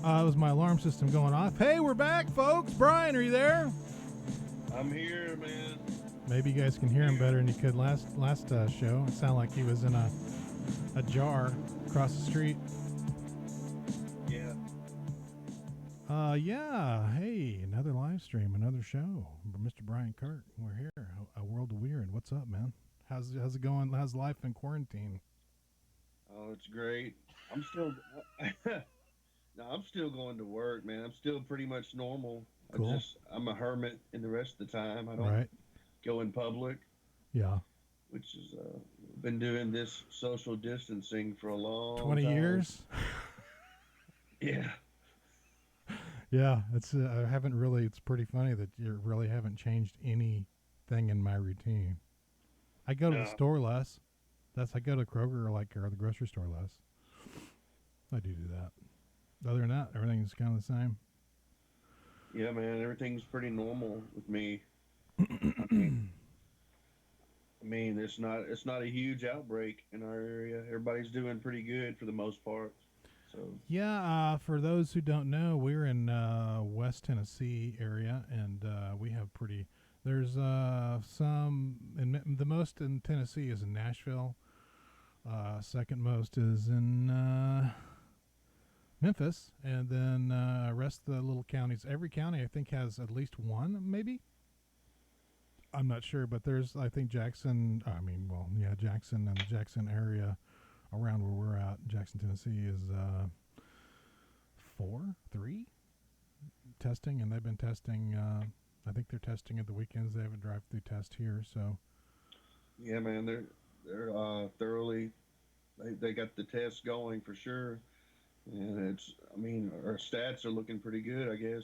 It was my alarm system going off. Hey, we're back, folks. Brian, are you there? I'm here, man. Maybe you guys can hear him better than you could last show. It sounded like he was in a jar across the street. Yeah. Yeah. Hey, another live stream, another show. Mr. Brian Kirk, we're here. A World of Weird. What's up, man? How's it going? How's life in quarantine? Oh, it's great. I'm still. No, I'm still going to work, man. I'm still pretty much normal. Cool. I'm a hermit in the rest of the time. I don't Right. go in public, Yeah. which is been doing this social distancing for a long 20 time. years? Yeah. Yeah, it's I haven't really. It's pretty funny that you really haven't changed anything in my routine. I go to the No. store less. I go to Kroger or the grocery store less. I do that. Other than that, everything's kind of the same. Yeah, man. Everything's pretty normal with me. I mean, it's not a huge outbreak in our area. Everybody's doing pretty good for the most part. So Yeah, for those who don't know, we're in West Tennessee area, and we have pretty. There's some, and the most in Tennessee is in Nashville. Second most is in Memphis, and then rest of the little counties. Every county I think has at least one, maybe. I'm not sure, but there's I think Jackson. I mean, well, yeah, Jackson and the Jackson area around where we're at, Jackson, Tennessee, is three testing, and they've been testing. I think they're testing at the weekends. They have a drive-through test here, so yeah, man. They're thoroughly. They got the test going for sure. And I mean, our stats are looking pretty good, I guess.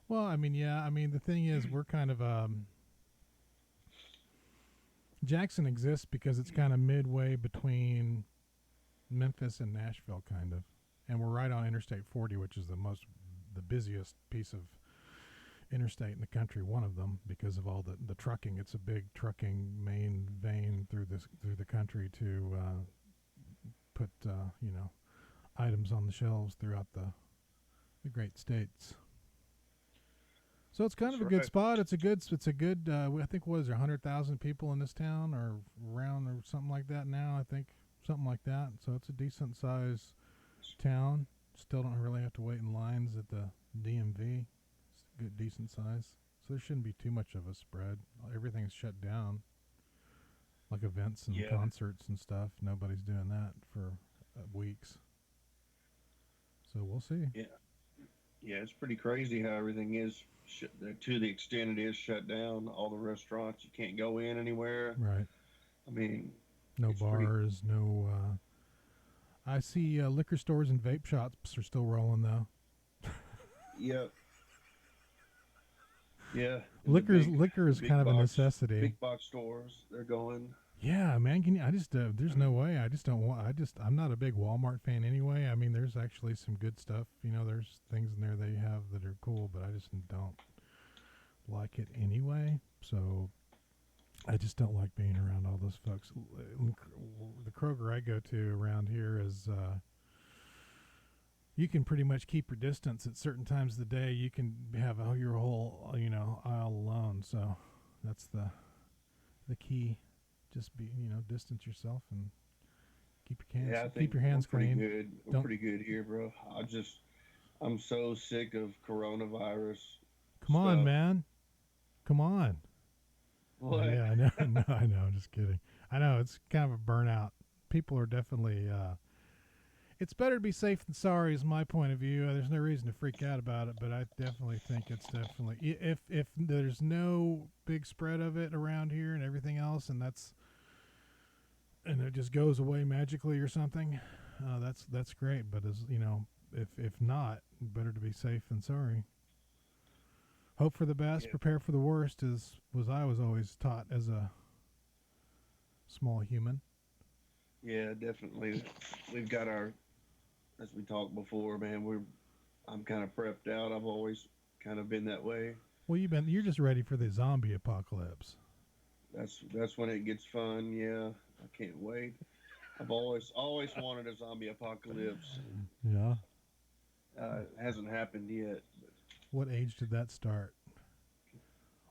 well, I mean, yeah, I mean, the thing is, we're kind of Jackson exists because it's kind of midway between Memphis and Nashville, kind of, and we're right on Interstate 40, which is the busiest piece of interstate in the country. One of them because of all the trucking. It's a big trucking main vein through the country to put items on the shelves throughout the great states. So it's kind That's of a good right. spot. It's a good. I think what is there 100,000 people in this town or around or something like that now. I think something like that. So it's a decent size town. Still don't really have to wait in lines at the DMV. It's a good decent size. So there shouldn't be too much of a spread. Everything's shut down, like events and Yeah, concerts and stuff. Nobody's doing that for weeks. So we'll see. yeah, yeah. It's pretty crazy how everything is to the extent it is shut down. All the restaurants you can't go in anywhere. Right. I mean, No it's pretty. bars. No. I see liquor stores and vape shops are still rolling though. Yeah, yeah. And the Liquor is kind of a necessity. big box stores, they're going. Yeah, man. Can you, I just there's no way. I just don't want. I'm not a big Walmart fan anyway. I mean, there's actually some good stuff. There's things in there they have that are cool, but I just don't like it anyway. So I just don't like being around all those folks. The Kroger I go to around here is you can pretty much keep your distance at certain times of the day. You can have your whole aisle alone. So that's the key. Just be distance yourself and Yeah, I keep think your we're hands pretty clean. good. We're Don't pretty good here, bro. I'm so sick of coronavirus come on, stuff. man. Come on. What? Yeah, I know. No, I know. I'm just kidding. I know it's kind of a burnout. People are definitely. It's better to be safe than sorry, is my point of view. There's no reason to freak out about it, but I definitely think it's definitely if there's no big spread of it around here and everything else, and it just goes away magically or something, that's great. But as if not, better to be safe than sorry. Hope for the best, Yeah, prepare for the worst was I was always taught as a small human. yeah, definitely. We've got our, as we talked before, man. I'm kind of prepped out. I've always kind of been that way. Well, you're just ready for the zombie apocalypse. That's when it gets fun. Yeah, I can't wait. I've always wanted a zombie apocalypse. Yeah. It hasn't happened yet. What age did that start?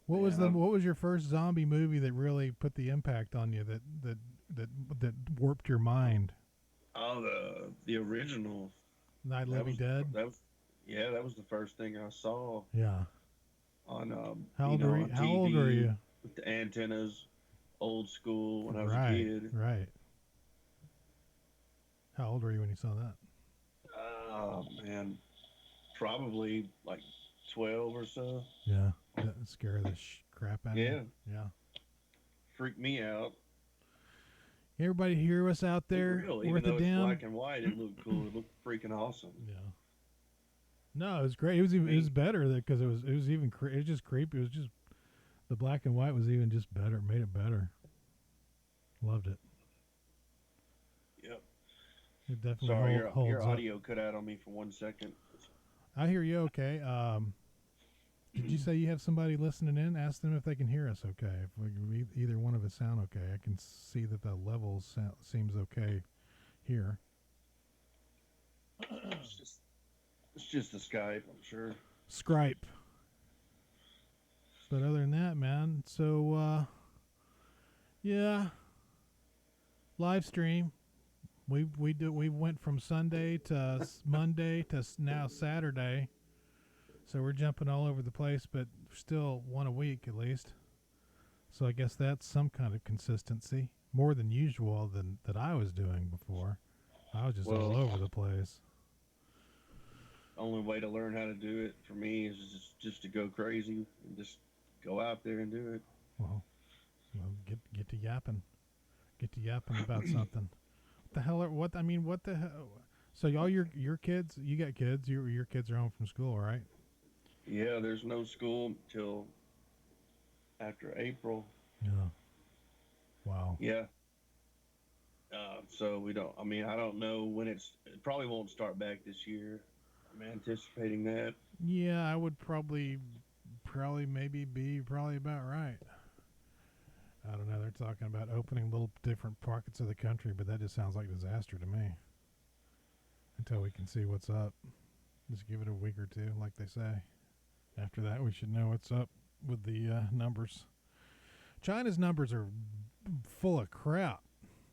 Man, What was your first zombie movie that really put the impact on you that that warped your mind? the original. Night of the That Living was Dead. that was yeah, that was the first thing I saw Yeah. on How old were you? on How old were TV you? with the antennas, old school when I was a Right. kid. Right. How old were you when you saw that? Oh man, probably like 12 or so. Yeah. That scare the crap out of you. Yeah, Yeah. freaked me out. Everybody hear us out Looked there? real, even Worth a though it's damn. black and white. It looked cool. It looked freaking awesome. Yeah. No, it was great. I It was mean, better because it was even it was just creepy. It was just the black and white was even just better. Made it better. Loved it. yep. It definitely Sorry, your holds up. audio cut out on me for 1 second. I hear you. Okay. Did you say you have somebody listening in? Ask them if they can hear us. Okay. If either one of us sound okay, I can see that the levels seems okay here. It's just the Skype, I'm sure. Skype. But other than that, man. So yeah, live stream. We went from Sunday to Monday to now Saturday. So we're jumping all over the place, but still one a week at least. So I guess that's some kind of consistency, more than usual than that I was doing before. I was just all Well, over the place. only way to learn how to do it for me is just to go crazy and just go out there and do it. Well, get to yapping. Get to yapping about something. What the hell? What I mean? What the hell? So all your kids, you got kids. Your kids are home from school, right? Yeah, there's no school till after April. Yeah. Wow. Yeah. So we don't. I mean, I don't know when It probably won't start back this year. I'm anticipating that. Yeah, I would probably maybe be probably about right. I don't know. They're talking about opening little different pockets of the country, but that just sounds like disaster to me. Until we can see what's up, just give it a week or two, like they say. After that, we should know what's up with the numbers. China's numbers are full of crap.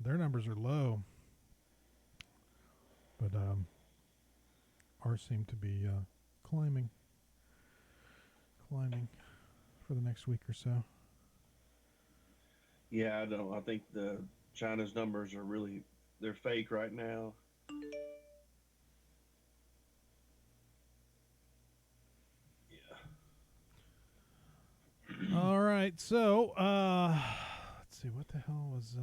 Their numbers are low, but ours seem to be climbing for the next week or so. Yeah, I don't. I think the China's numbers are they're fake right now. All right, so let's see, what the hell was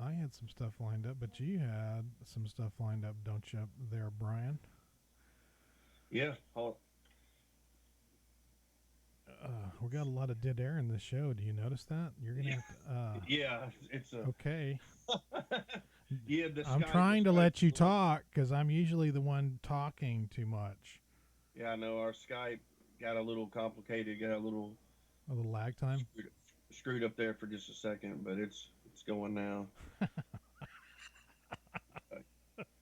I had some stuff lined up, but you had some stuff lined up, don't you, there, Brian? Yeah. We got a lot of dead air in this show. Do you notice that? You're gonna have to. Yeah, it's a. Okay. Yeah, I'm trying to let you talk because I'm usually the one talking too much. Yeah, I know our Skype got a little complicated. Got a little lag time. Screwed up there for just a second, but it's going now.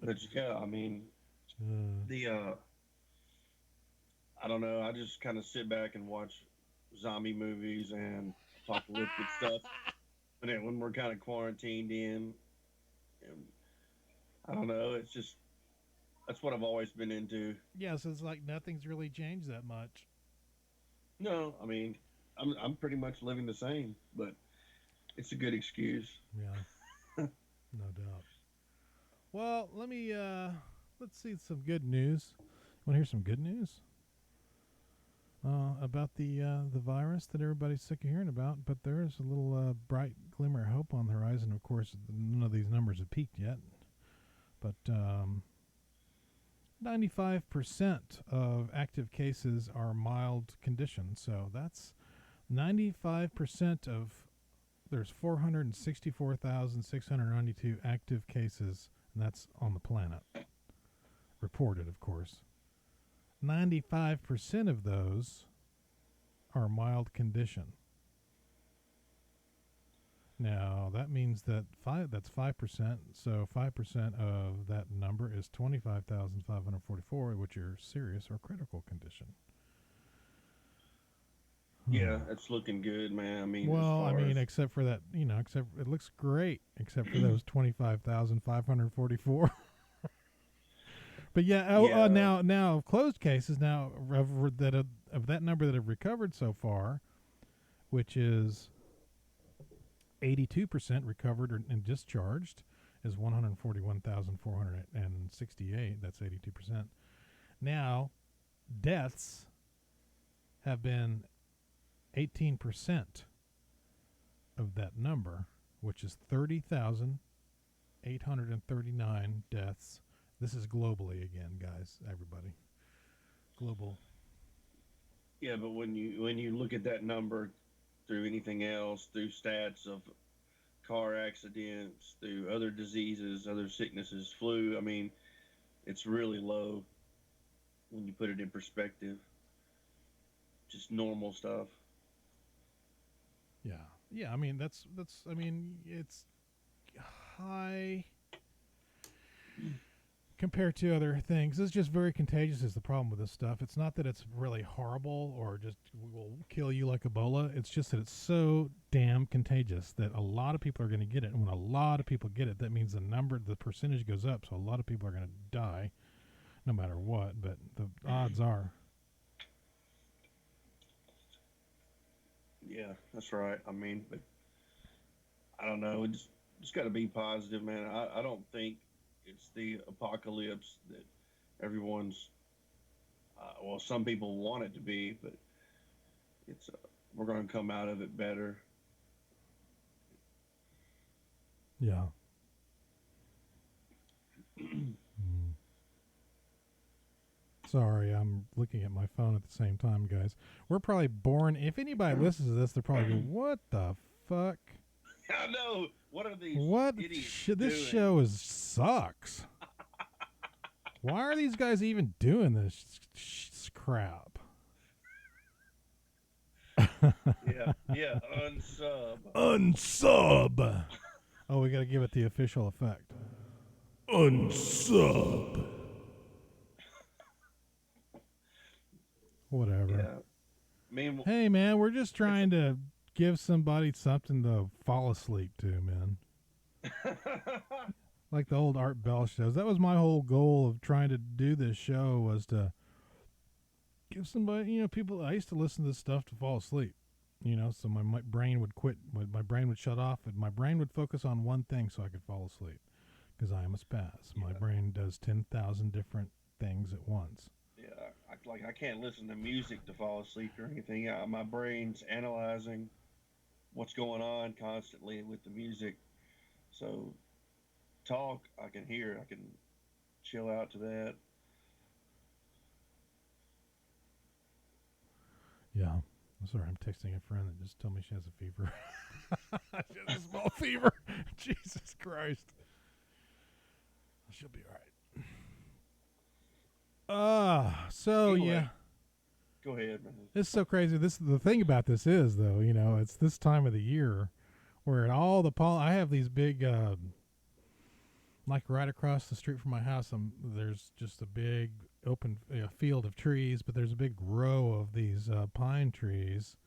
But yeah, I mean, the I don't know. I just kind of sit back and watch zombie movies and apocalyptic stuff. And then when we're kind of quarantined in, and I don't know. It's just that's what I've always been into. Yeah, so it's like nothing's really changed that much. No, I mean, I'm pretty much living the same, but it's a good excuse. Yeah, no doubt. Well, let's see some good news. Want to hear some good news about the virus that everybody's sick of hearing about? But there is a little bright glimmer of hope on the horizon. Of course, none of these numbers have peaked yet, but 95% of active cases are mild conditions. So that's 95% of. There's 464,692 active cases, and that's on the planet. Reported, of course. 95% of those are mild condition. Now that means that that's 5%. So 5% of that number is 25,544, which are serious or critical condition. Yeah, it's looking good, man. I mean, as Well, I far mean, as except for that, except it looks great, except for those 25,544. But yeah, yeah, now closed cases now of that number that have recovered so far, which is 82% recovered and discharged, is 141,468. That's 82%. Now, deaths have been 18% of that number, which is 30,839 deaths. This is globally again, guys, everybody. Global. yeah. But when you look at that number through anything else, through stats of car accidents, through other diseases, other sicknesses, flu, I mean, it's really low when you put it in perspective. Just normal stuff. Yeah. Yeah, I mean that's I mean it's high compared to other things. It's just very contagious is the problem with this stuff. It's not that it's really horrible or just will kill you like Ebola. It's just that it's so damn contagious that a lot of people are going to get it. And when a lot of people get it, that means the percentage goes up. So a lot of people are going to die no matter what. But the odds are. Yeah, that's right. I mean, but I don't know. Just got to be positive, man. I don't think it's the apocalypse that everyone's. Well, some people want it to be, but it's we're going to come out of it better. Yeah. Mm. Sorry, I'm looking at my phone at the same time, guys. We're probably born. If anybody listens to this, they're probably go, "What the fuck? I know. What are these What? idiots This doing? show is sucks. Why are these guys even doing this crap?" Yeah, yeah. Unsub. Unsub. Oh, we got to give it the official effect. Unsub. Whatever. Yeah. I mean, Hey, man, we're just it's. trying to give somebody something to fall asleep to, man. Like the old Art Bell shows. That was my whole goal of trying to do this show was to give somebody, people. I used to listen to this stuff to fall asleep. So my brain would quit. My brain would shut off, and my brain would focus on one thing so I could fall asleep. Because I am a spaz. My Yeah, brain does 10,000 different things at once. yeah. I can't listen to music to fall asleep or anything. My brain's analyzing what's going on constantly with the music. So talk, I can hear. I can chill out to that. Yeah. I'm sorry, I'm texting a friend that just told me she has a fever. She has a small fever. Jesus Christ. She'll be all right. So Anyway, yeah. go ahead, man. It's so crazy. The thing about this is though, it's this time of the year where all the I have these big like right across the street from my house, there's just a big open field of trees, but there's a big row of these pine trees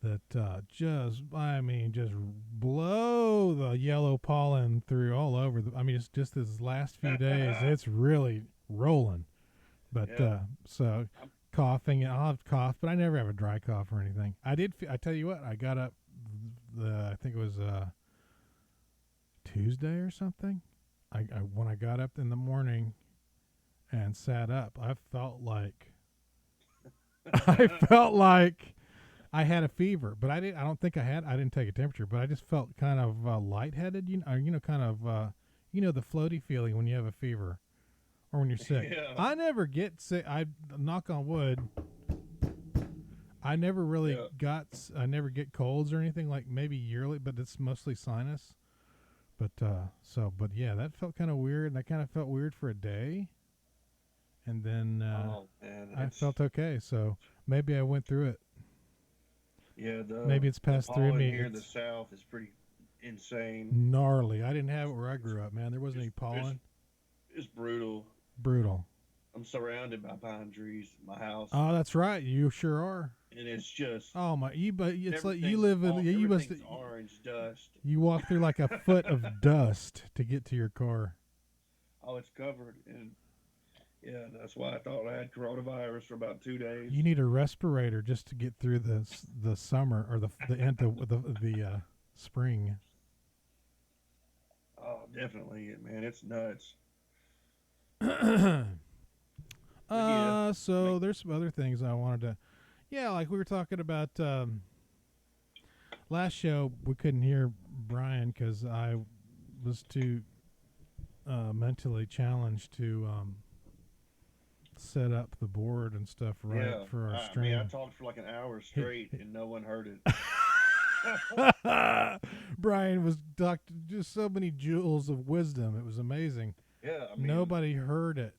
that just blow the yellow pollen through all over. It's just this last few days, it's really rolling. But Yeah. so I'm, coughing, I'll have cough, but I never have a dry cough or anything. I tell you what, I got up I think it was Tuesday or something. When I got up in the morning and sat up, I felt like I felt like I had a fever, but I don't think I had. I didn't take a temperature, but I just felt kind of lightheaded. Kind of the floaty feeling when you have a fever or when you're sick. yeah. I never get sick. I knock on wood. I never really Yeah. I never get colds or anything like maybe yearly, but it's mostly sinus. But yeah, that felt kind of weird, and I kind of felt weird for a day, and then Oh man, I it's felt okay. So maybe I went through it. yeah. The Maybe it's the passed through pollen me. here in the south is pretty insane. Gnarly. I didn't have it where I It's grew up, man. There wasn't it's, any it's, pollen. it's brutal. Brutal. I'm surrounded by pine trees in my house, Oh, that's right. You sure are. and it's just Oh my! But it's like you live in. You must. everything's orange dust. You walk through like a foot of dust to get to your car. Oh, it's covered, and yeah, that's why I thought I had coronavirus for about 2 days. You need a respirator just to get through the summer or the end of the spring. Oh, definitely, man, it's nuts. But yeah, So make, there's some other things I wanted to. Yeah, like we were talking about last show. We couldn't hear Brian because I was too mentally challenged to set up the board and stuff right yeah. for our I mean, I stream. talked for like an hour straight, and no one heard it. Brian was talked just so many jewels of wisdom. It was amazing. Yeah, I mean, Nobody heard it.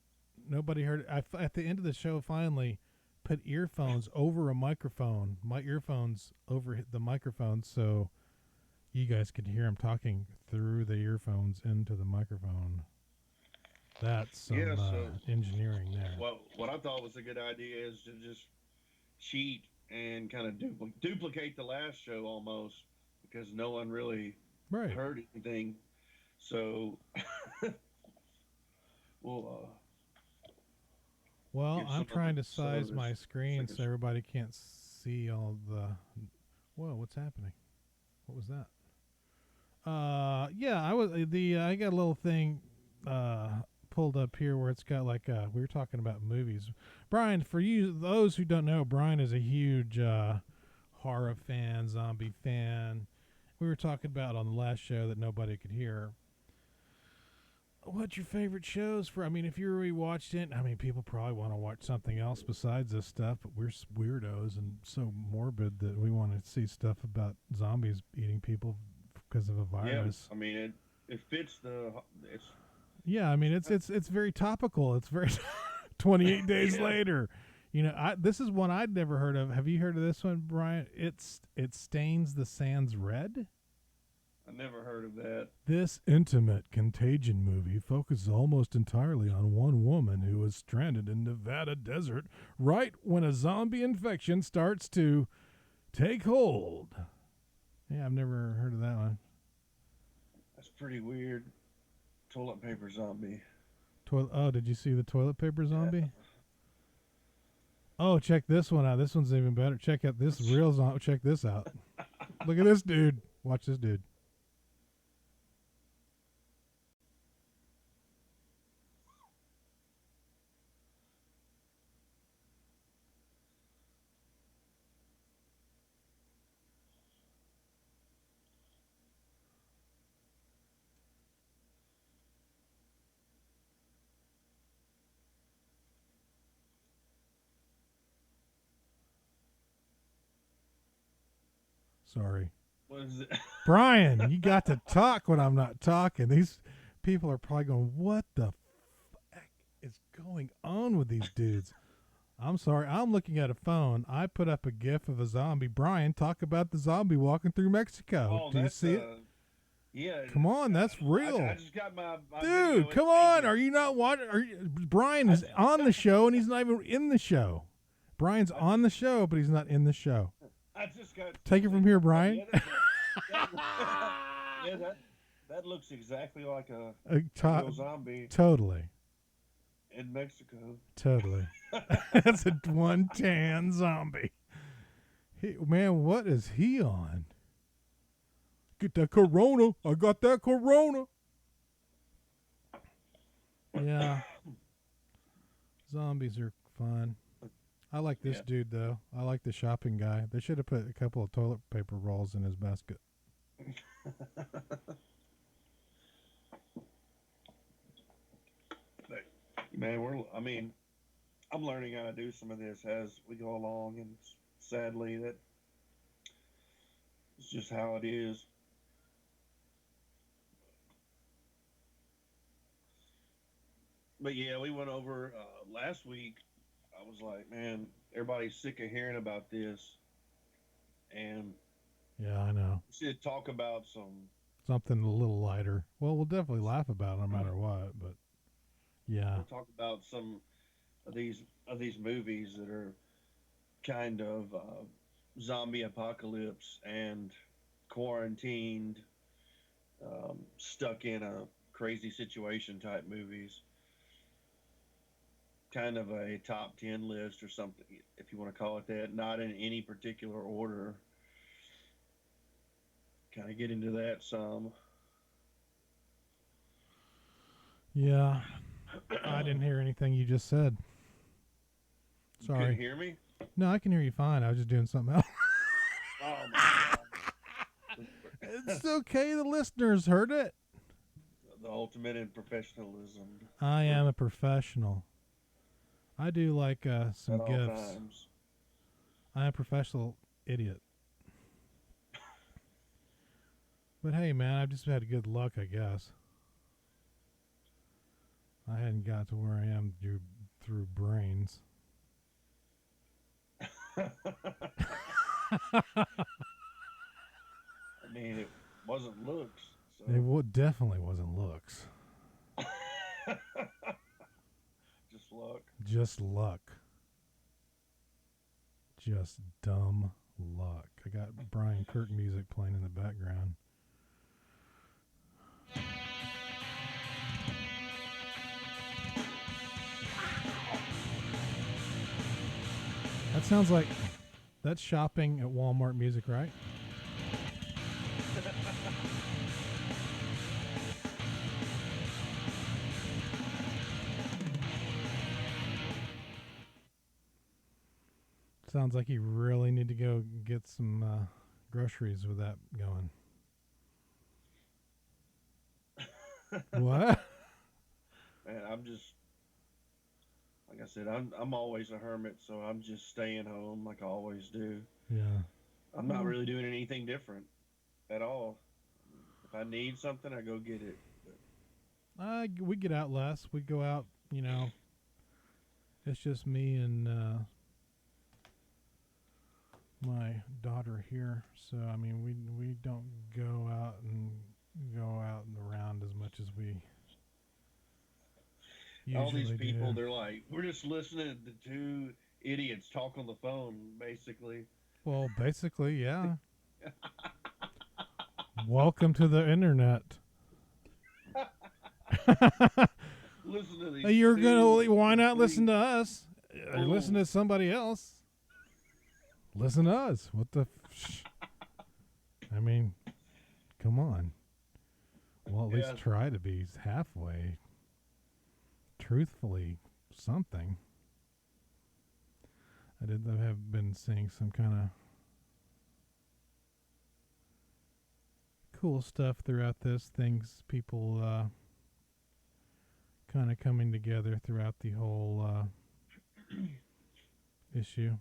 Nobody heard it. At the end of the show, finally put earphones over a microphone. My earphones over the microphone, so you guys could hear him talking through the earphones into the microphone. That's yeah. some So, engineering there. what I thought was a good idea is to just cheat and kind of duplicate the last show almost because no one really Right. heard anything. So we'll Well, give I'm some trying to some of size this my screen so second. everybody can't see all the. Whoa, what's happening? What was that? Yeah, I got a little thing pulled up here where it's got like we were talking about movies. Brian, for you those who don't know, Brian is a huge horror fan, zombie fan. We were talking about on the last show that nobody could hear. What's your favorite shows for? I mean, if you rewatched it, I mean, people probably want to watch something else besides this stuff, but we're weirdos and so morbid that we want to see stuff about zombies eating people because of a Yeah, virus. I mean it fits the it's Yeah, I mean, it's very topical. It's very 28 days yeah. later. You know, this is one I'd never heard of. Have you heard of this one, Brian? It stains the sands red. I never heard of that. This intimate contagion movie focuses almost entirely on one woman who was stranded in Nevada desert right when a zombie infection starts to take hold. Yeah, I've never heard of that one. That's pretty weird. Toilet paper zombie. Oh, did you see the toilet paper Yeah. zombie? Oh, check this one out. This one's even better. Check out this real zombie. Check this out. Look at this dude. Watch this dude. Sorry. What is it? Brian, you got to talk when I'm not talking. These people are probably going, what the heck is going on with these dudes? I'm sorry. I'm looking at a phone. I put up a gif of a zombie. Brian, talk about the zombie walking through Mexico. Oh, Do you that's see it? yeah. Come on, that's real. I just got my Dude, video come in on. English. Are you not watching? Brian is on the show and he's not even in the show. Brian's on the show, but he's not in the show. I just got. Take it from here, Brian. Yeah, yeah, that looks exactly like a real zombie Totally. in Mexico. Totally. That's a one tan zombie. Man, what is he on? Get that corona. I got that corona. Yeah. Zombies are fun. I like this dude, though. I like the shopping guy. They should have put a couple of toilet paper rolls in his basket. Man, I'm learning how to do some of this as we go along, and sadly, that it's just how it is. But yeah, we went over last week. I was like, man, everybody's sick of hearing about this, and Yeah, I know. we should talk about some something a little lighter. Well, we'll definitely laugh about it no matter what. But yeah, We'll talk about some of these movies that are kind of zombie apocalypse and quarantined, stuck in a crazy situation type movies. Kind of a top 10 list or something, if you want to call it that. Not in any particular order. Kind of get into that some. yeah. I didn't hear anything you just said. You couldn't Sorry. hear me? No, I can hear you fine. I was just doing something else. Oh my god. It's okay. The listeners heard it. The ultimate in professionalism I am a professional. I do like at some all gifts. times. I'm a professional idiot. But hey, man, I've just had good luck, I guess. I hadn't got to where I am through brains. I mean, it wasn't looks. So. Definitely wasn't looks. Just luck. Just luck. Just dumb luck. I got Brian Kirk music playing in the background. That sounds like that's shopping at Walmart music, right? Sounds like you really need to go get some groceries with that going. What? Man, I'm just like I said. I'm always a hermit, so I'm just staying home like I always do. Yeah. I'm not really doing anything different at all. If I need something, I go get it. We get out less. We go out, you know. It's just me and my daughter here. So I mean, we don't go out and around as much as we usually All these people, do. they're like, we're just listening to two idiots talk on the phone, basically. Well, basically, yeah. Welcome to the internet. Listen to these. You're two gonna why not complete listen to us? Or listen to fools. somebody else. Listen to us. What the? I mean, come on. Well, at Yeah. least try to be halfway truthfully something. I have been seeing some kind of cool stuff throughout this. Things people kind of coming together throughout the whole issue.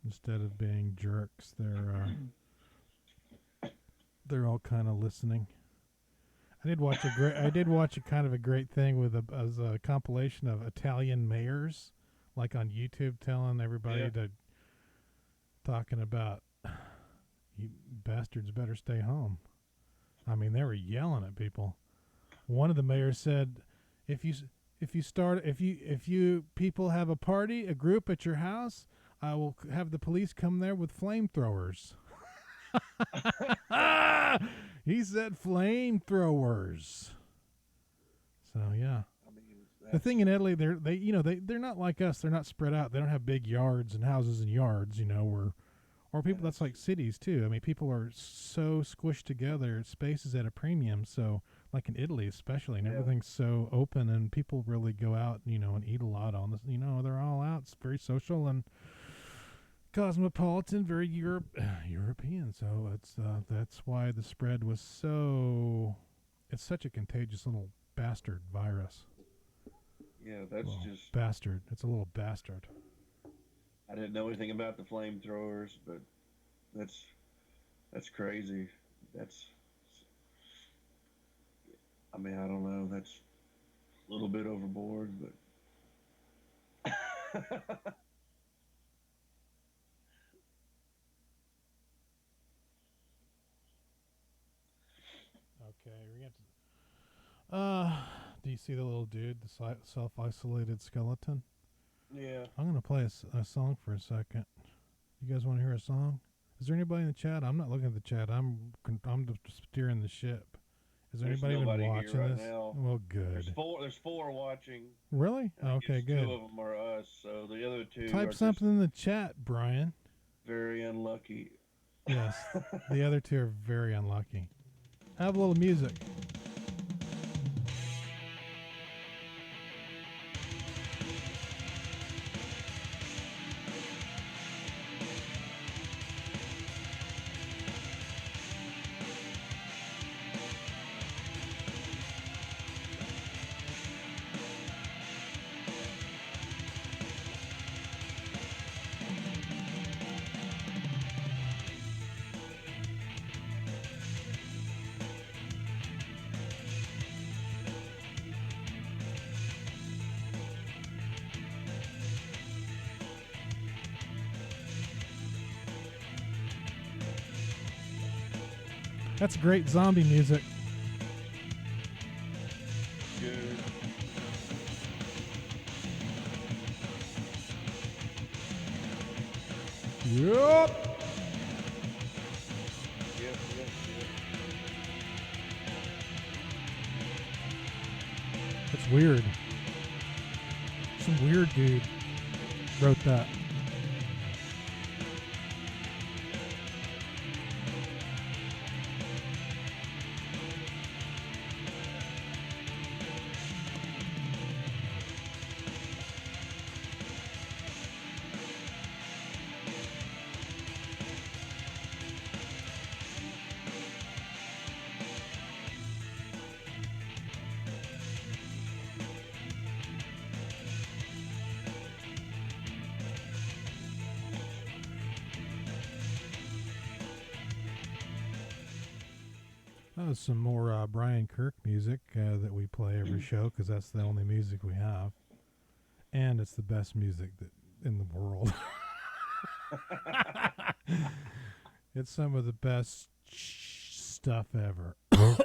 Instead of being jerks, they're all kind of listening. I did watch a kind of a great thing with as a compilation of Italian mayors, like on YouTube, telling everybody to talking about you bastards better stay home. I mean, they were yelling at people. One of the mayors said, if you people have a party, a group at your house, I will have the police come there with flamethrowers. He said flamethrowers. So yeah. I mean, The thing in Italy, they're not like us. They're not spread out. They don't have big yards and houses and yards. Or people that's like cities too. I mean, people are so squished together. Space is at a premium. So like in Italy, especially, and everything's so open, and people really go out, and eat a lot on this. They're all out. It's very social and cosmopolitan, very European. So that's why the spread was so. It's such a contagious little bastard virus. Yeah, that's just bastard. It's a little bastard. I didn't know anything about the flamethrowers, but that's crazy. That's I mean, I don't know. That's a little bit overboard, but Okay. Do you see the little dude, the self-isolated skeleton? Yeah. I'm gonna play a song for a second. You guys want to hear a song? Is there anybody in the chat? I'm not looking at the chat. I'm just steering the ship. Is there There's anybody even nobody watching here right this? now. Well, good. There's four watching. Really? And I Okay, guess good. 2 of them are us, so the other 2 Type are something just in the chat, Brian. very unlucky. Yes, the other 2 are very unlucky. Have a little music. That's great zombie music. Good. Yup. Yep. That's weird. Some weird dude wrote that. That was some more Brian Kirk music that we play every show because that's the only music we have, and it's the best music in the world. It's some of the best stuff ever. Oh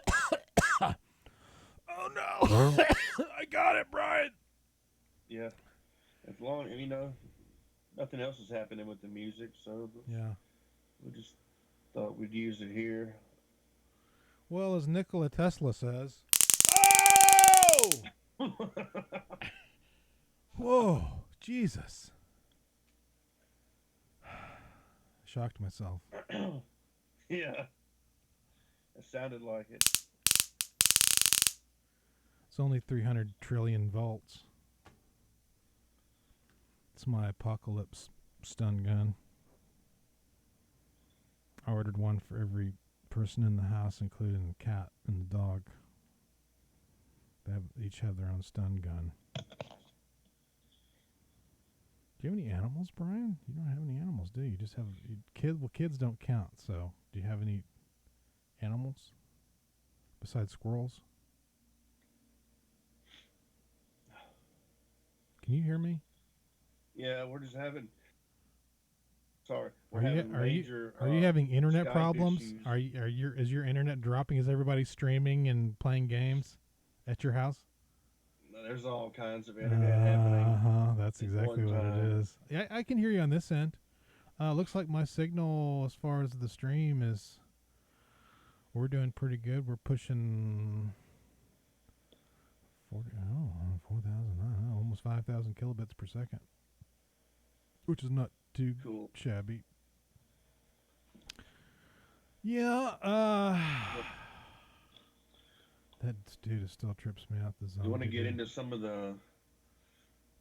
no! I got it, Brian. Yeah. As long, nothing else is happening with the music, so Yeah. we just thought we'd use it here. Well, as Nikola Tesla says, oh! Whoa, Jesus. Shocked myself. Yeah. It sounded like it. It's only 300 trillion volts. It's my apocalypse stun gun. I ordered one for every person in the house, including the cat and the dog. They each have their own stun gun. Do you have any animals, Brian? You don't have any animals, do you? You just have kids. Well, kids don't count. So, do you have any animals besides squirrels? Can you hear me? Yeah, we're just having. Sorry, Are you having internet Skype problems? issues. Is your internet dropping? Is everybody streaming and playing games at your house? There's all kinds of internet happening. That's exactly what it is. Yeah, I can hear you on this end. Looks like my signal as far as the stream is. We're doing pretty good. We're pushing 4,000, almost 5,000 kilobits per second, which is not too cool. Shabby. Yeah, that dude still trips me out. The zombie. You want to get into some of the?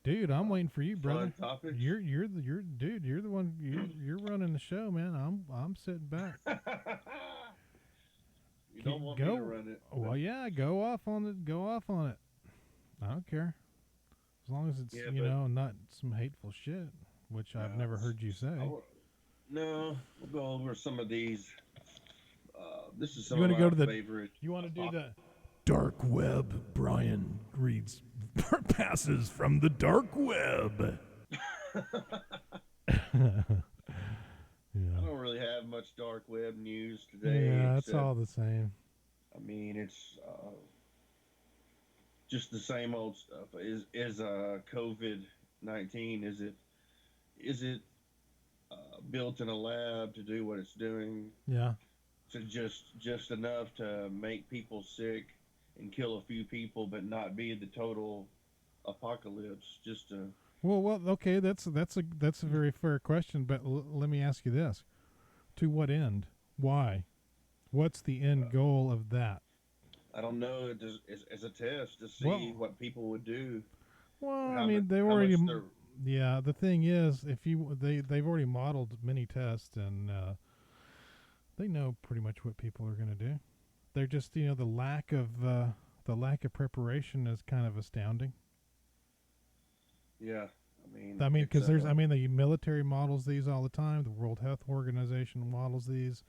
Dude, I'm waiting for you, brother. Topics? You're dude. You're the one. You're running the show, man. I'm sitting back. You don't want me to run it. Well, yeah, go off on it. Go off on it. I don't care, as long as it's not some hateful shit, which I've never heard you say. No, we'll go over some of these. This is some you of our go favorite. You want to do the dark web? Brian reads passes from the dark web. I don't really have much dark web news today. Yeah, it's all the same. I mean, it's just the same old stuff. Is COVID-19? Is it built in a lab to do what it's doing? Yeah. To just enough to make people sick and kill a few people, but not be the total apocalypse. Just to Well, okay. That's a very fair question. But let me ask you this: to what end? Why? What's the end goal of that? I don't know, just as a test to see Well, what people would do, well, I how mean, they how already. much they're. Yeah, the thing is, if you they've already modeled many tests, and they know pretty much what people are going to do. They're just, the lack of preparation is kind of astounding. Yeah, I mean I mean, it's because the military models these all the time. The World Health Organization models these.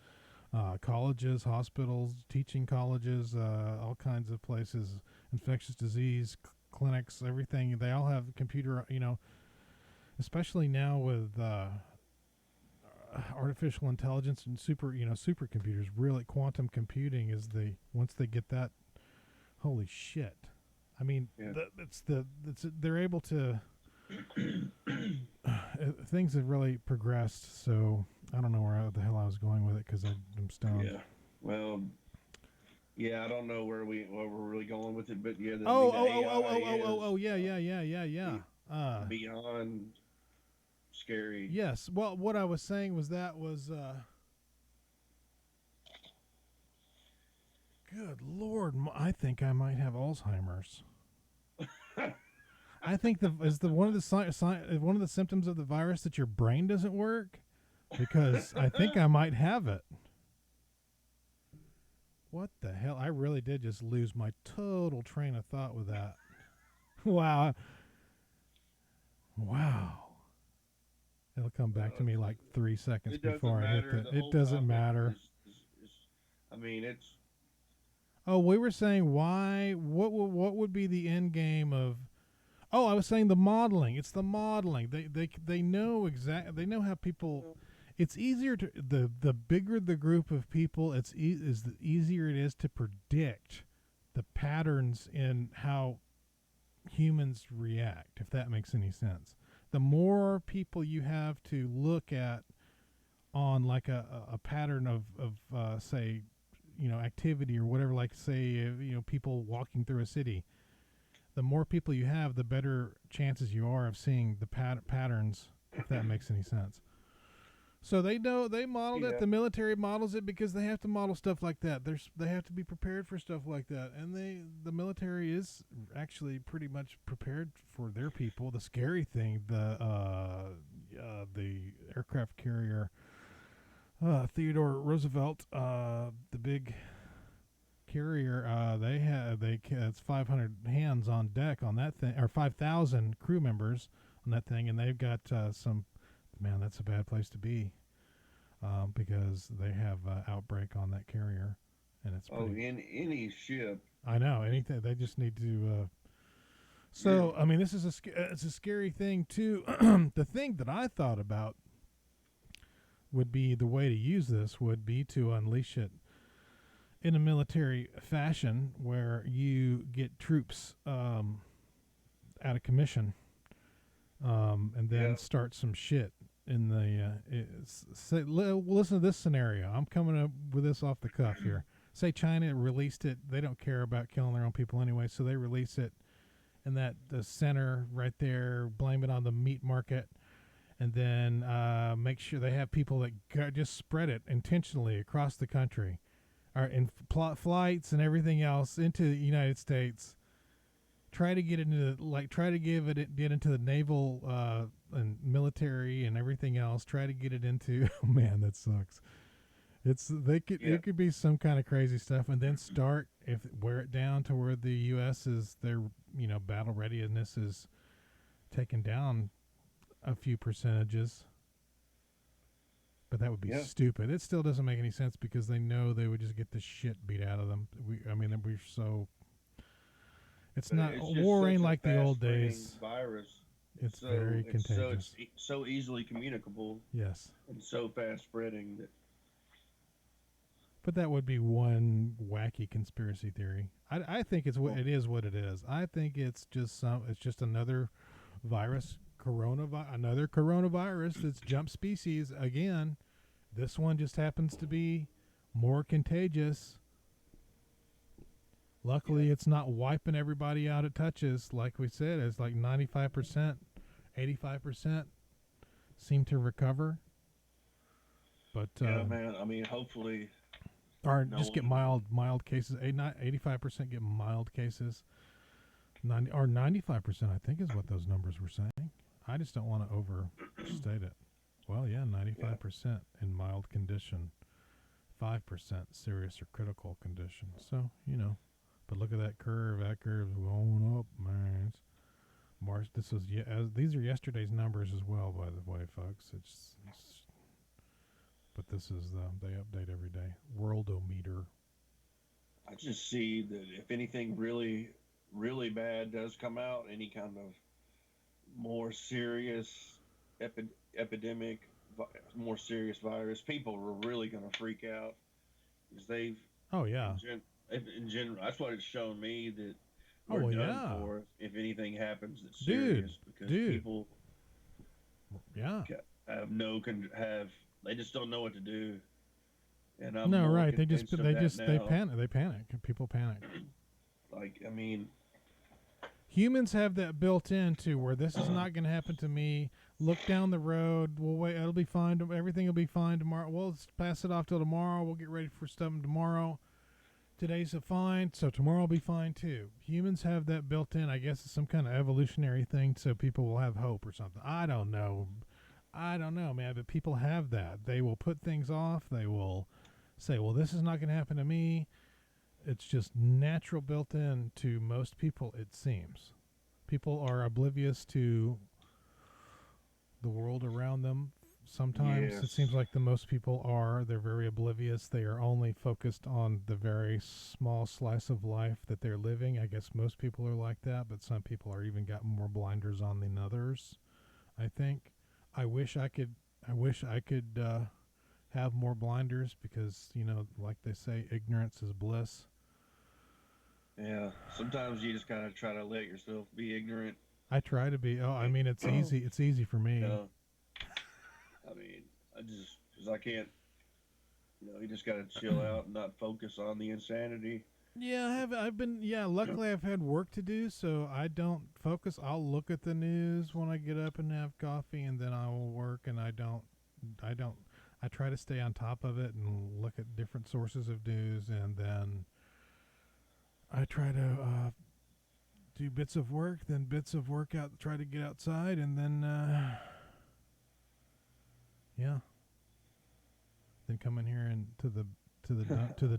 Colleges, hospitals, teaching colleges, all kinds of places, infectious disease clinics, everything. They all have computer. Especially now with artificial intelligence and supercomputers. Really, quantum computing is the once they get that. Holy shit! I mean, yeah. they're able to. Things have really progressed. So I don't know where the hell I was going with it because I'm stoned. Yeah. Well, yeah, I don't know where we're really going with it, but yeah, I Oh, mean the oh, oh, oh, AI oh, oh, oh, is oh, yeah, yeah, yeah, yeah, yeah. be, Uh, beyond scary. yes. Well, what I was saying was good Lord, I think I might have Alzheimer's. I think the one of one of the symptoms of the virus that your brain doesn't work, because I think I might have it. What the hell? I really did just lose my total train of thought with that. Wow. Wow. It'll come back to me like 3 seconds It doesn't before I hit matter. the. The It whole doesn't topic matter. is I mean, it's Oh, we were saying why? What would be the end game of? Oh, I was saying the modeling. It's the modeling. They know exactly. They know how people. It's easier to the bigger the group of people. Is the easier it is to predict the patterns in how humans react. If that makes any sense. The more people you have to look at on like a pattern of say, activity or whatever, like say, people walking through a city, the more people you have, the better chances you are of seeing the patterns, if that makes any sense. So they know, they modeled it. yeah. The military models it because they have to model stuff like that. They have to be prepared for stuff like that, and the military is actually pretty much prepared for their people. The scary thing, the aircraft carrier Theodore Roosevelt, the big carrier, it's 500 hands on deck on that thing, or 5,000 crew members on that thing, and they've got some. Man, that's a bad place to be, because they have outbreak on that carrier, and it's Oh, pretty. in any ship, I know anything. They just need to. you're So I mean, this is it's a scary thing too. The thing that I thought about would be the way to use this would be to unleash it in a military fashion where you get troops out of commission, and yeah. then start some shit in the listen to this scenario. I'm coming up with this off the cuff here. Say China released it. They don't care about killing their own people anyway, so they release it in the center right there, blame it on the meat market, and then make sure they have people that just spread it intentionally across the country, or in flights and everything else into the United States. Try to get get into the naval and military and everything else. Try to get it into. Oh man, that sucks. Yeah. It could be some kind of crazy stuff, and then wear it down to where the U.S. is their battle readiness is taken down a few percentages. But that would be Yeah. stupid. It still doesn't make any sense because they know they would just get the shit beat out of them. I mean, we're so. It's But not it's just war such ain't a like the fast old spreading days. virus. It's very contagious. So easily communicable Yes, and so fast spreading that But that would be one wacky conspiracy theory. I think it is what it is. I think it's just another virus, another coronavirus that's jumped species again. This one just happens to be more contagious. Luckily, it's not wiping everybody out it touches. Like we said, it's like 95%, 85% seem to recover. But yeah, man. I mean, hopefully, or just get mild cases. 85% get mild cases. 95%, I think, is what those numbers were saying. I just don't want to overstate it. Well, yeah, 95% in mild condition, 5% serious or critical condition. So, but look at that curve. That curve's going up, man. March. These are yesterday's numbers as well, by the way, folks. But this is they update every day. Worldometer. I just see that if anything really, really bad does come out, any kind of more serious epidemic, more serious virus, people are really going to freak out because they've. Oh yeah. In general, that's what it's shown me that we're done for if anything happens that's serious because people. Yeah. They just don't know what to do. And I'm right. They panic. People panic. Like, I mean, humans have that built into where this is not going to happen to me. Look down the road. We'll wait. It'll be fine. Everything will be fine tomorrow. We'll pass it off till tomorrow. We'll get ready for something tomorrow. Today's fine, so tomorrow will be fine too. Humans have that built in. I guess it's some kind of evolutionary thing, so people will have hope or something. I don't know, man. But people have that. They will put things off. They will say, "Well, this is not going to happen to me." It's just natural, built in to most people. It seems people are oblivious to the world around them. Sometimes it seems like most people are. They're very oblivious. They are only focused on the very small slice of life that they're living. I guess most people are like that, but some people are even got more blinders on than others. I think. I wish I could have more blinders because, like they say, ignorance is bliss. Yeah. Sometimes you just gotta try to let yourself be ignorant. I try to be. I mean, it's easy. It's easy for me. Yeah. I mean, because I can't, you just got to chill out and not focus on the insanity. Yeah, luckily I've had work to do, so I don't focus. I'll look at the news when I get up and have coffee, and then I will work, and I try to stay on top of it and look at different sources of news, and then I try to do bits of work, then bits of workout, try to get outside, and then, then come in here and to the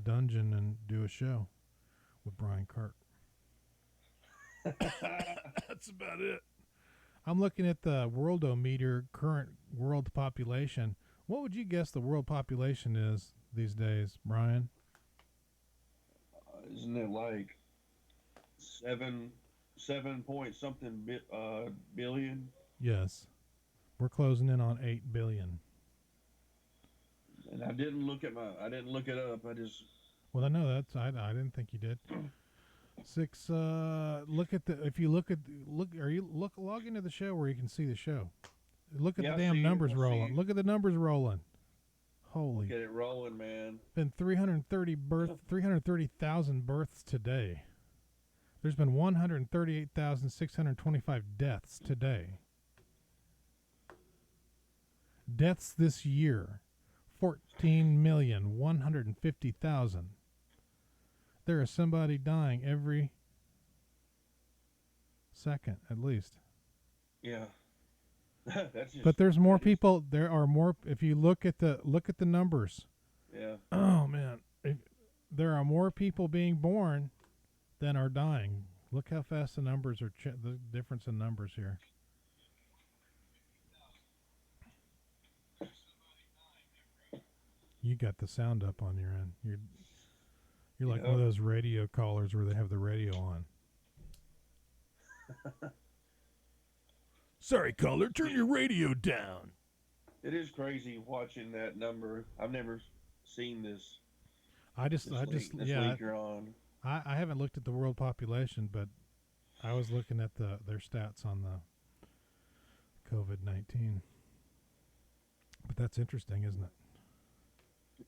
dungeon and do a show with Brian Cart. That's about it. I'm looking at the Worldometer current world population. What would you guess the world population is these days, Brian? Isn't it like 7 point something billion? Yes. We're closing in on 8 billion. And I didn't look it up. Well, I know that's. I didn't think you did. Log into the show where you can see the show. Look at the damn numbers rolling. Look at the numbers rolling. Holy. Get it rolling, man. Been 330,000 births today. There's been 138,625 deaths today. Deaths this year, 14,150,000. There is somebody dying every second, at least. Yeah. But there's more people. There are more. If you look at the numbers. Yeah. Oh man, there are more people being born than are dying. Look how fast the numbers are. The difference in numbers here. You got the sound up on your end. You're like one of those radio callers where they have the radio on. Sorry, caller, turn your radio down. It is crazy watching that number. I've never seen this. This yeah, leak you're on. I haven't looked at the world population, but I was looking at their stats on the COVID-19. But that's interesting, isn't it?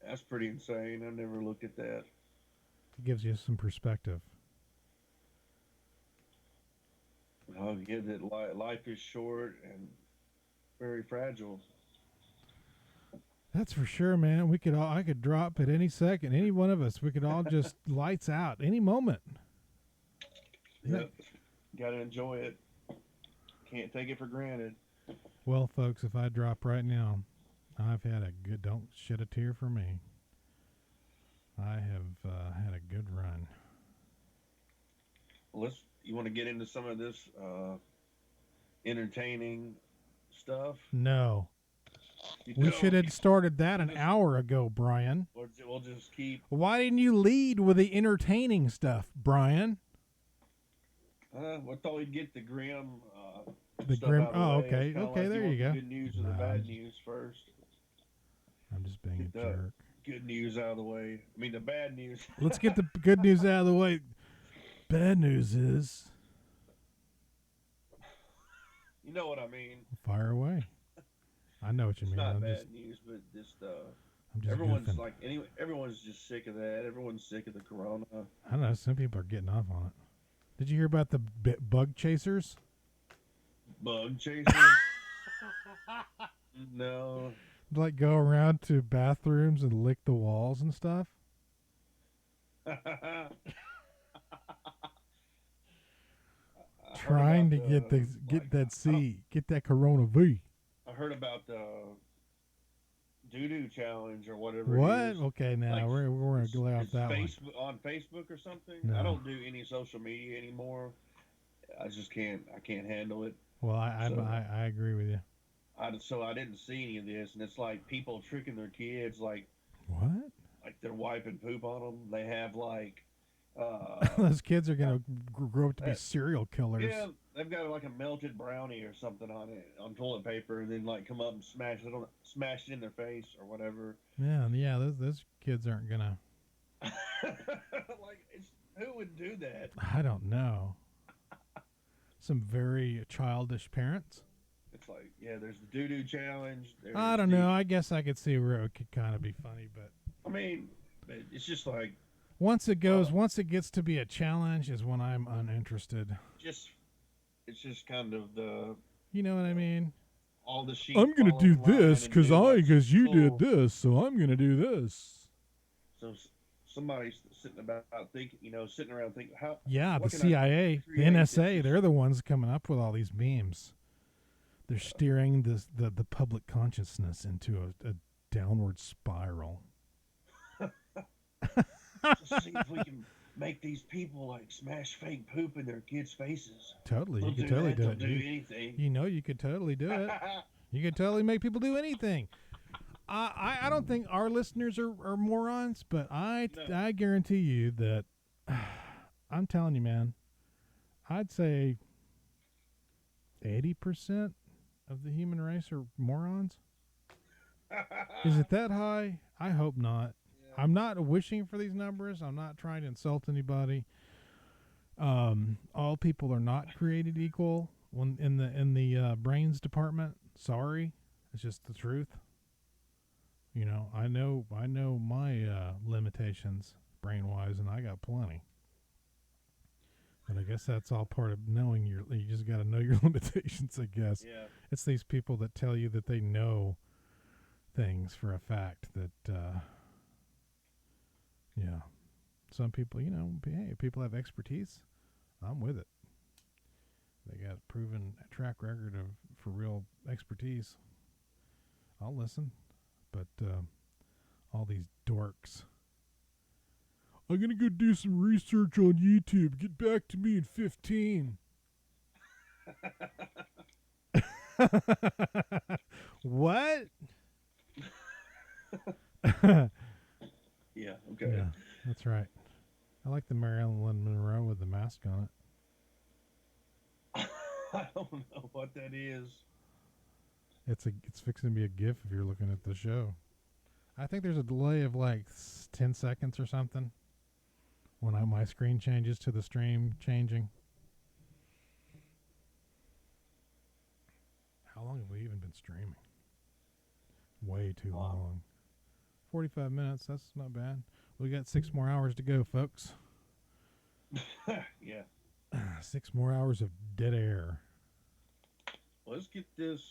That's pretty insane. I never looked at that. It gives you some perspective. Oh, yeah, that life is short and very fragile. That's for sure, man. I could drop at any second. Any one of us, we could all just lights out any moment. Yep. Got to enjoy it. Can't take it for granted. Well, folks, if I drop right now, I've had a good. Don't shed a tear for me. I have had a good run. Well, you want to get into some of this entertaining stuff? No. We should have started that an hour ago, Brian. We'll just keep. Why didn't you lead with the entertaining stuff, Brian? I thought we'd get the grim. The stuff grim. out of the Oh, way. okay. It's kinda Okay, like there want you go. The good news or the bad news first. I'm just being Get a jerk. Good news out of the way. I mean, the bad news. Let's get the good news out of the way. Bad news is. You know what I mean. Fire away. I know what you It's mean. not bad news, but just everyone's goofing. everyone's just sick of that. Everyone's sick of the corona. I don't know. Some people are getting off on it. Did you hear about the bug chasers? Bug chasers? No. Like go around to bathrooms and lick the walls and stuff. Trying to get that Corona V. I heard about the doo-doo challenge or whatever. What? It is. Okay, now Like, we're gonna lay off that one. On Facebook or something. No. I don't do any social media anymore. I just can't. I can't handle it. Well, I agree with you. So I didn't see any of this, and it's like people tricking their kids, like what? Like they're wiping poop on them. They have like those kids are gonna grow up to be serial killers. Yeah, they've got like a melted brownie or something on it on toilet paper, and then like come up and smash it in their face or whatever. Yeah. Those kids aren't gonna. Like, who would do that? I don't know. Some very childish parents. It's like, yeah, there's the doo-doo challenge. I don't know. I guess I could see where it could kind of be funny, but I mean, it's just like once it gets to be a challenge is when I'm uninterested. It's just kind of the. You know what I mean? All the sheep. I'm gonna do this because you did this, so I'm gonna do this. So somebody's sitting around thinking how. Yeah, the CIA, the NSA, they're the ones coming up with all these memes. They're steering the public consciousness into a downward spiral. Just see if we can make these people like smash fake poop in their kids' faces. Totally, you could totally do it. Do anything. You know, you could totally do it. You could totally make people do anything. I don't think our listeners are morons, but I guarantee you that I'm telling you, man, I'd say 80% of the human race are morons. Is it that high? I hope not. Yeah. I'm not wishing for these numbers. I'm not trying to insult anybody. All people are not created equal in the brains department. Sorry, it's just the truth. You know, I know my limitations brain-wise, and I got plenty. But I guess that's all part of knowing you just got to know your limitations, I guess. Yeah. It's these people that tell you that they know things for a fact that, yeah. Some people, hey, people have expertise. I'm with it. They got a proven track record for real expertise. I'll listen. But all these dorks. I'm going to go do some research on YouTube. Get back to me in 15. What? Yeah, okay. Yeah, that's right. I like the Marilyn Monroe with the mask on it. I don't know what that is. It's fixing to be a GIF if you're looking at the show. I think there's a delay of like 10 seconds or something when my screen changes to the stream changing. How long have we even been streaming? Way too long. 45 minutes. That's not bad. We got 6 more hours to go, folks. Yeah. 6 more hours of dead air. Let's get this.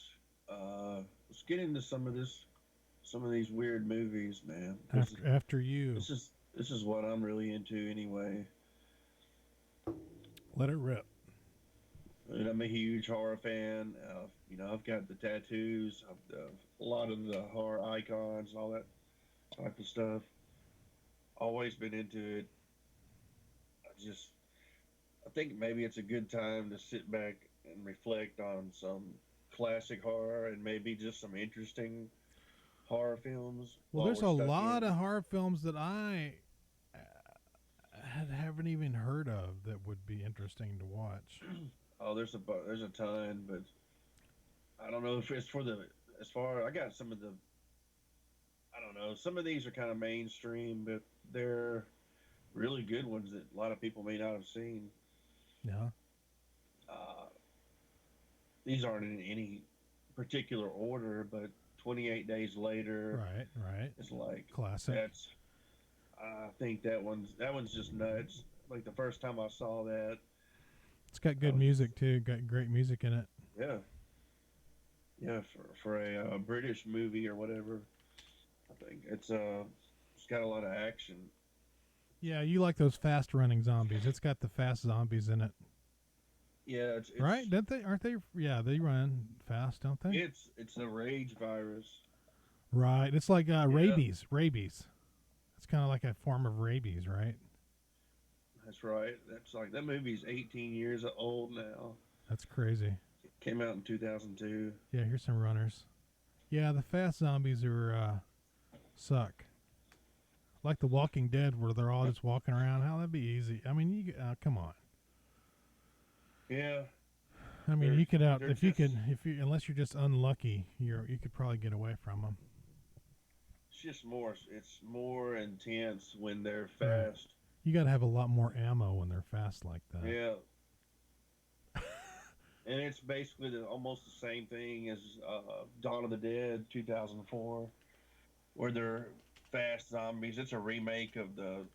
Let's get into some of these weird movies, man. After you. This is what I'm really into anyway. Let it rip. And I'm a huge horror fan. I've got the tattoos, a lot of the horror icons, all that type of stuff. Always been into it. I think maybe it's a good time to sit back and reflect on some classic horror and maybe just some interesting horror films. Well, there's a lot of horror films that I haven't even heard of that would be interesting to watch. Oh, there's a ton, but I don't know if it's I got some of the, I don't know, some of these are kind of mainstream, but they're really good ones that a lot of people may not have seen. Yeah. These aren't in any particular order, but 28 Days Later. Right. It's like classic. I think that one's just nuts. Like the first time I saw that. It's got good music too. Got great music in it. Yeah, for a British movie or whatever. I think it's got a lot of action. Yeah, you like those fast running zombies. It's got the fast zombies in it. Yeah, it's right. Don't they? Aren't they? Yeah, they run fast, don't they? It's a rage virus. Right. It's like rabies. Rabies. It's kind of like a form of rabies, right? That's right. That's like that movie's 18 years old now. That's crazy. It came out in 2002. Yeah, here's some runners. Yeah, the fast zombies are suck. Like The Walking Dead, where they're all just walking around. How that'd be easy. I mean, you come on. Yeah. I mean, you could unless you're just unlucky, you could probably get away from them. It's more intense when they're fast. Right. You got to have a lot more ammo when they're fast like that. Yeah. And it's basically almost the same thing as Dawn of the Dead 2004, where they're fast zombies. It's a remake of the.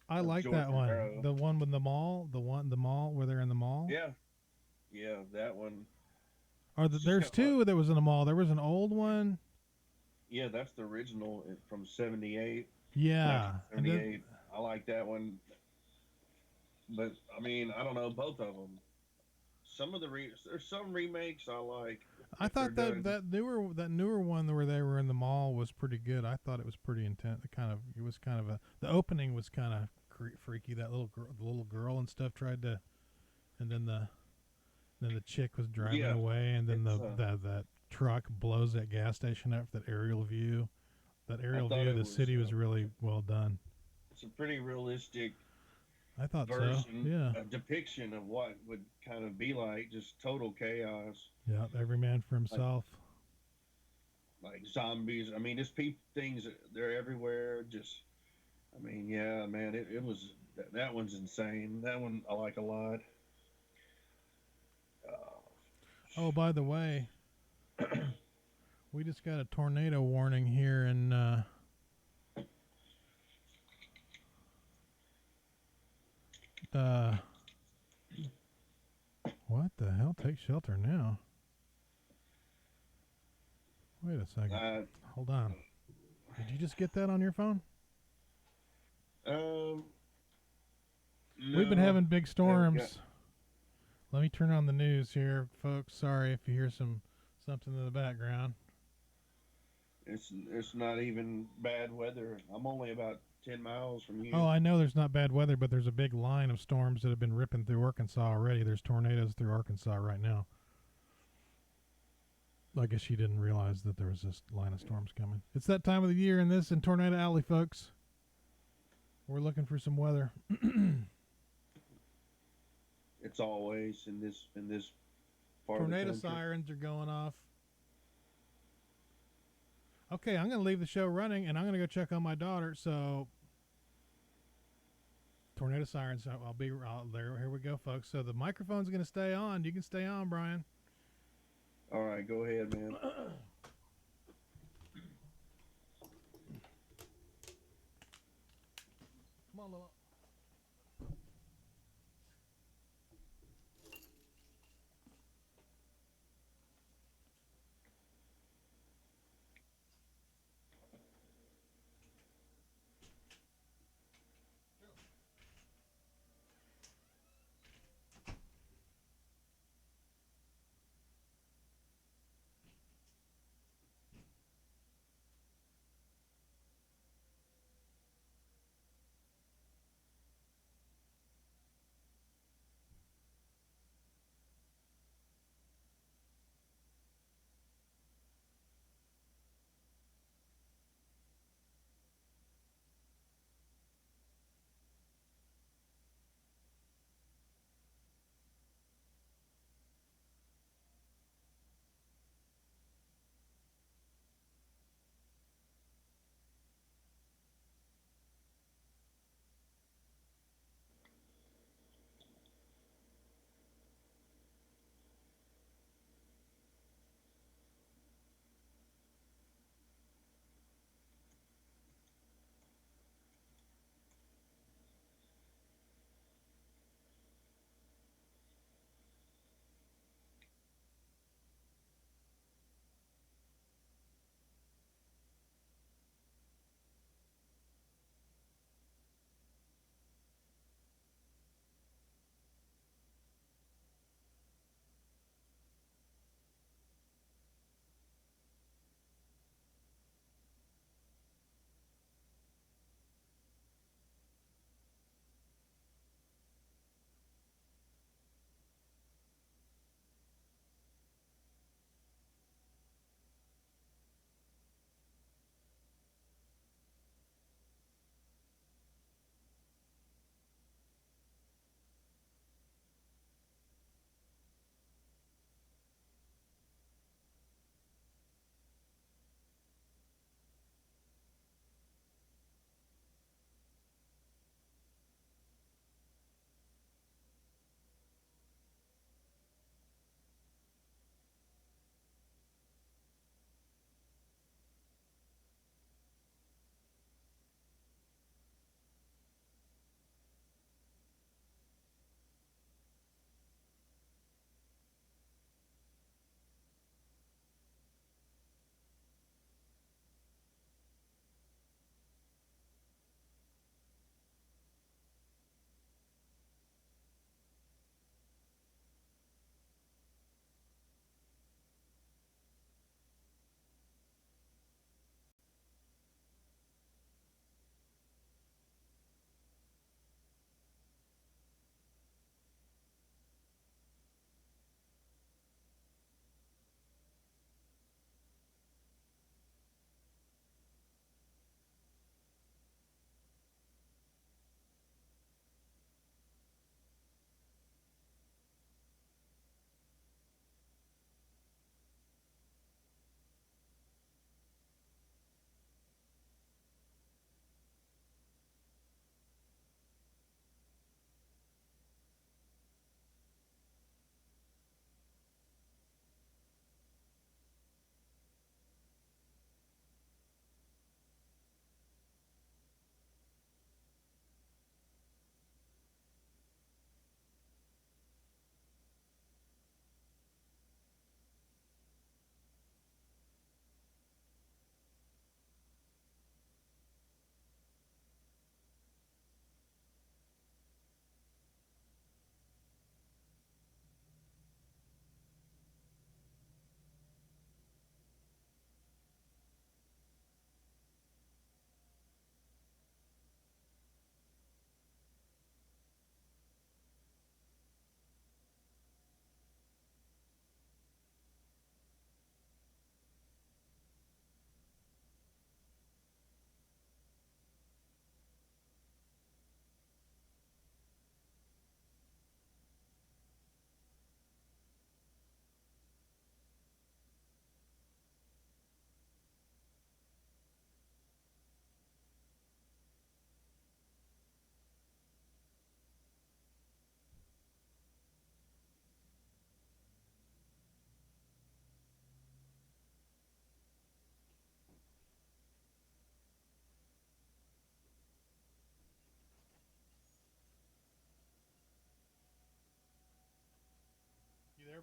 I like George that one. Romero. The one with the mall. The mall where they're in the mall. Yeah, that one. There's two that was in the mall. There was an old one. Yeah, that's the original from '78. Yeah, 78. I like that one. But I mean, I don't know, both of them. Some of there's some remakes I like. I thought that newer one where they were in the mall was pretty good. I thought it was pretty intense. The opening was kind of freaky. That little girl and stuff tried to, and then the chick was driving away, and then that truck blows that gas station up. That aerial view of the city was really well done. It's a pretty realistic. I thought version, so. Yeah. A depiction of what would kind of be like, just total chaos. Yeah, every man for himself. Like zombies. I mean, just things. They're everywhere. Just, I mean, yeah, man. It was that one's insane. That one I like a lot. Oh, by the way, we just got a tornado warning here in what the hell? Take shelter now. Wait a second. Hold on. Did you just get that on your phone? No. We've been having big storms. Let me turn on the news here, folks. Sorry if you hear something in the background. It's not even bad weather. I'm only about 10 miles from you. Oh, I know there's not bad weather, but there's a big line of storms that have been ripping through Arkansas already. There's tornadoes through Arkansas right now. I guess you didn't realize that there was this line of storms coming. It's that time of the year in Tornado Alley, folks. We're looking for some weather. It's always in this part tornado of the country. sirens are going off. Okay, I'm going to leave the show running, and I'm going to go check on my daughter. So, tornado sirens. I'll be there. Here we go, folks. So the microphone's going to stay on. You can stay on, Brian. All right, go ahead, man. Come on, Lola.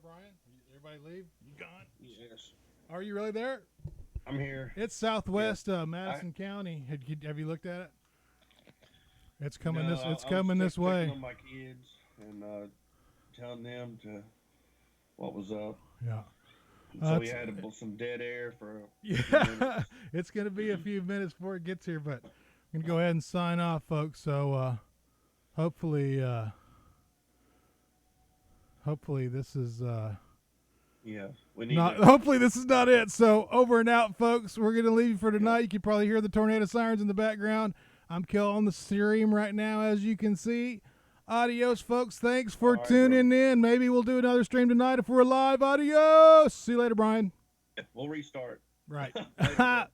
there, Brian? Everybody leave? You gone? Yes, Are you really there? I'm here. It's southwest Madison County. Have you looked at it? It's coming No, It's I coming was this way. checking on my kids and telling them to what was up. Yeah. So we had some dead air for. Yeah. It's gonna be a few minutes before it gets here, but I'm gonna go ahead and sign off, folks. So hopefully this is Yeah, we need. hopefully this is not it. So over and out, folks. We're gonna leave you for tonight. You can probably hear the tornado sirens in the background. I'm Kel on the stream right now, as you can see. Adios, folks. Thanks for tuning in. Maybe we'll do another stream tonight if we're live. Adios. See you later, Brian. We'll restart. Right. Later,